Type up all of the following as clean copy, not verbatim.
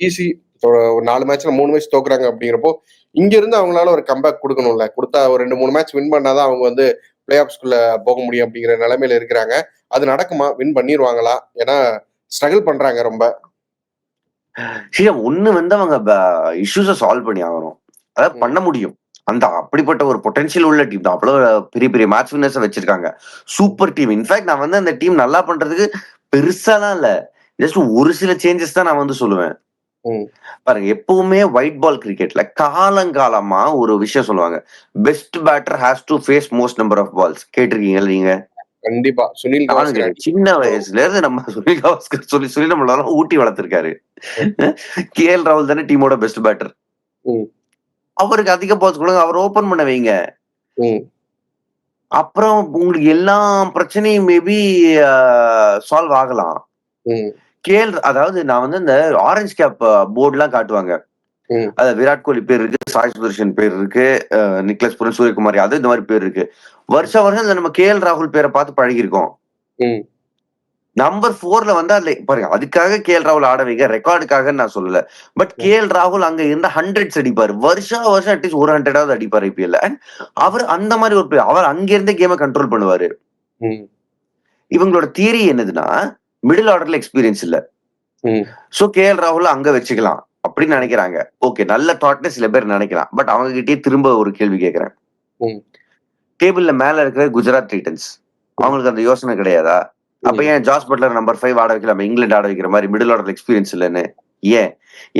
Easy. ஒரு 4 மேட்ச்ல 3 match தோக்குறாங்க அப்படிங்கிறப்போ, இங்க இருந்து அவங்களால ஒரு கம்பேக் குடுக்கணும்ல. குடுத்தா ஒரு 2, 3 மேட்ச் வின் பண்ணா தான் அவங்க வந்து பிளே ஆஃப்ஸ்குள்ள போக முடியும் அப்படிங்கிற நிலைமையில இருக்கிறாங்க. அது நடக்குமா? வின் பண்ணிருவாங்களா? ஏன்னா ஸ்ட்ரகிள் பண்றாங்க ரொம்ப. சரி, ஒண்ணு வந்து அவங்க இஷ்யூஸ சால்வ் பண்ணி ஆகணும். அதாவது ம். பண்ண முடியும். அந்த அப்படிப்பட்ட ஒரு பொட்டன்ஷியல் உள்ள டீம் தான். அவ்வளோ பெரிய பெரிய மேட்ச் வின்னர்ஸ வச்சிருக்காங்க. Super team. இன்ஃபாக்ட் நான் வந்து அந்த டீம் நல்லா பண்றதுக்கு பெருசாலாம் இல்ல. ஜஸ்ட் ஒரு சில சேஞ்சஸ் தான் நான் வந்து சொல்லுவேன். ம். பாருங்க, எப்பவுமே ஒயிட் பால் கிரிக்கெட்ல காலங்காலமா ஒரு விஷயம் சொல்லுவாங்க. Best batter has to face most number of balls. கேட்டிருக்கீங்கல்ல நீங்க? கண்டிப்பா. சுனில் நானும் கவாஸ்கர் கேட்டேன். சின்ன வயசுல இருந்து நம்ம சுனில் கவாஸ்கர் சொல்லி சொல்லி நம்மள ஊட்டி வளர்த்திருக்காரு. ம். கே.எல். ராகுல் தானே டீமோட பெஸ்ட் பேட்டர். ம். அவருக்கு அதிக பால்ஸ் குடுங்க. அவர ஓப்பன் பண்ண வைங்க. ம். அப்புறம் உங்களுக்கு எல்லா பிரச்சனையும் மேபி அ சால்வ் ஆகலாம். ம். அதாவது நான் வந்து இந்த ஆரஞ்ச் கேப் போர்ட்லாம் காட்டுவாங்க. ம். விராட் கோலி பேர் இருக்கு, சாய் சுதர்ஷன் பேர் இருக்கு, நிக்லஸ் புரன், சூரியகுமார் யாதவ் இந்த மாரி பேர் இருக்கு. வருஷம் வருஷம் இந்த நம்ம கே.எல். ராகுல் பேர பார்த்து பழகியிருக்கோம். ம். நம்பர் 4ல வந்து அதுல பாருங்க, அதுக்காக கே.எல். ராகுல் ஆட வைங்க. ரெக்கார்டுக்காகன்னு நான் சொல்லல. பட் ம். கே.எல். ராகுல் அங்க இருந்தா ஹண்ட்ரட்ஸ் அடிப்பாரு. வருஷம் அட்லீஸ்ட் ஒரு 100வது அடிப்பாரு ஐபிஎல்ல. அண்ட் அவர் அந்த மாரி ஒரு பிளேயர். அவர் அங்க இருந்தே கேம கண்ட்ரோல் பண்ணுவாரு. ம். இவங்களோட தியரி என்னதுன்னா, மிடில் ஆர்டர்ல எக்ஸ்பீரியன்ஸ் இல்ல. ம். So K L. ராகுல அங்க வச்சுக்கலாம் அப்படின்னு நெனைக்கிறாங்க. ஓகே, நல்ல தாட்ன்னு சில பேர் நெனைக்கலாம். பட் அவங்க கிட்டயே திரும்ப ஒரு கேள்வி கேட்கிறேன். ம். டேபிள்ல மேல இருக்கிற குஜராத் டைட்டன்ஸ். ம். அவங்களுக்கு அந்த யோசனை கிடையாதா? அப்ப ம். ஏன் ஜாஸ் பட்லர் நம்பர் 5 ஆட வைக்கலாமே? இங்கிலாந்து ஆட வைக்கிற மாரி மிடில் ஆர்டர்ல எக்ஸ்பீரியன்ஸ் இல்லன்னு. ஏன்?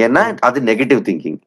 ஏன்னா ம். அது நெகட்டிவ் திங்கிங்.